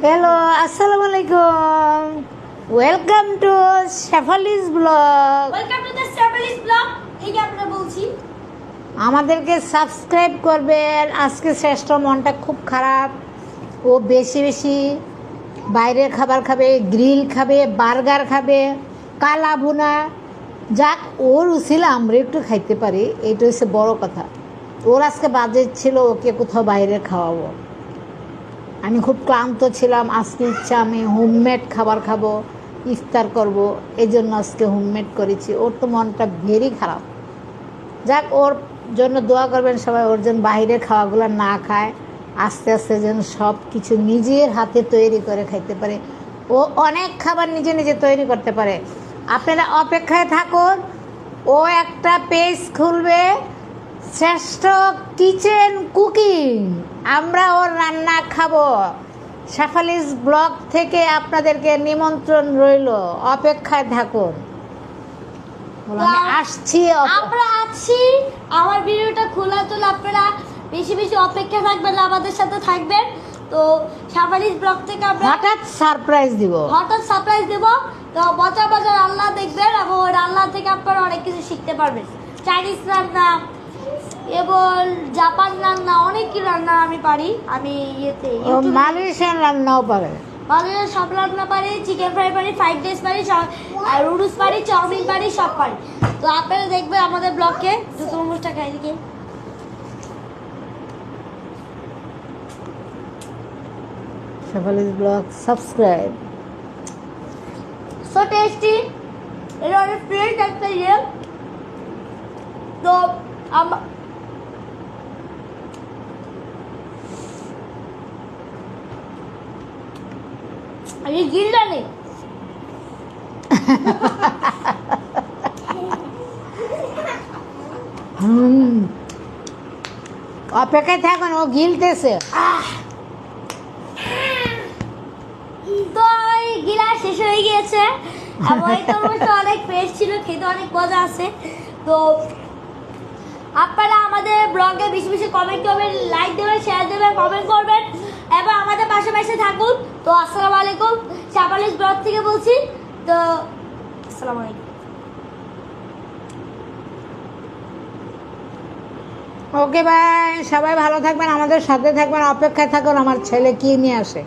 Hello, আসসালামু আলাইকুম। Welcome to Shefali's blog. Welcome to the Shefali's blog. এই যে আমরা বলছি আমাদেরকে সাবস্ক্রাইব করবেন। আজকে শ্রেষ্ঠ মনটা খুব খারাপ। ও বেশি বেশি বাইরের খাবার খাবে, গ্রিল খাবে, বার্গার খাবে, কালা ভুনা। যাক, ওর উচিত আমরা একটু খাইতে পারি, এইটা হচ্ছে বড় কথা। ওর আজকে বাজেট ছিল ওকে কোথাও বাইরে খাওয়াবো। আমি খুব ক্লান্ত ছিলাম, আজকে ইচ্ছা আমি হোমমেড খাবার খাবো, ইফতার করব, এই জন্য আজকে হোমমেড করেছি। ওর তো মনটা ভেরি খারাপ। যাক, ওর জন্য দোয়া করবেন সবাই, ওর জন্য বাইরের খাওয়াগুলো না খায়, আস্তে আস্তে যেন সব কিছু নিজের হাতে তৈরি করে খাইতে পারে। ও অনেক খাবার নিজে নিজে তৈরি করতে পারে। আপনারা অপেক্ষায় থাকুন, ও একটা পেজ খুলবে, শ্রেষ্ঠ কিচেন কুকিং। আমরা ওর রান্না খাবো। শেফালিস ব্লগ থেকে আপনাদেরকে নিমন্ত্রণ রইল, অপেক্ষায় থাকুন। আমি আসছি। আমরা আছি। আমার ভিডিওটা খোলা তোলা, আপনারা বেশি বেশি অপেক্ষা থাকবেন, আমাদের সাথে থাকবেন। তো শেফালিস ব্লগ থেকে আমরা হঠাৎ সারপ্রাইজ দিব। তো মজা মজা রান্না দেখবেন এবং ওই রান্না থেকে আপনারা অনেক কিছু শিখতে পারবেন। চাইনিজ রান্না এবং জাপান রান্না, অনেক কি রান্না আমি পারি। আমি মালয়েশিয়ান রান্নাও পারে, মালয়েশিয়ান সব রান্না পারি, চিকেন ফ্রাই পারি, ফ্রাইড রাইস পারি, নুডলস পারি, চাউমিন পারি, সব পারি। তো আপনারা দেখবেন আমাদের ব্লগে। তো তরমুজটা খাই দিকে, Shefali's blog subscribe. So tasty, এটা অনেক ফ্রেশ একটা ইয়ে। তো আমি গিলটা নেই। অপেক্ষায় থাকুন, ও গিলতেছে। তো ওই গিলা শেষ হয়ে গিয়েছে। ওই তরমুজটা অনেক ফ্রেশ ছিল, খেতে অনেক মজা আছে। তো আপনারা আমাদের ব্লগে বেশি বেশি কমেন্ট করবেন, লাইক দেবেন, শেয়ার দেবেন, কমেন্ট করবেন এবং আমাদের পাশে পাশে থাকুন। তো আসসালামু আলাইকুম, শেফালিস ব্লগ থেকে বলছি। তো আসসালামু আলাইকুম। ওকে বাই, সবাই ভালো থাকবেন, আমাদের সাথে থাকবেন, অপেক্ষায় থাকুন আমার ছেলে কি নিয়ে আসে।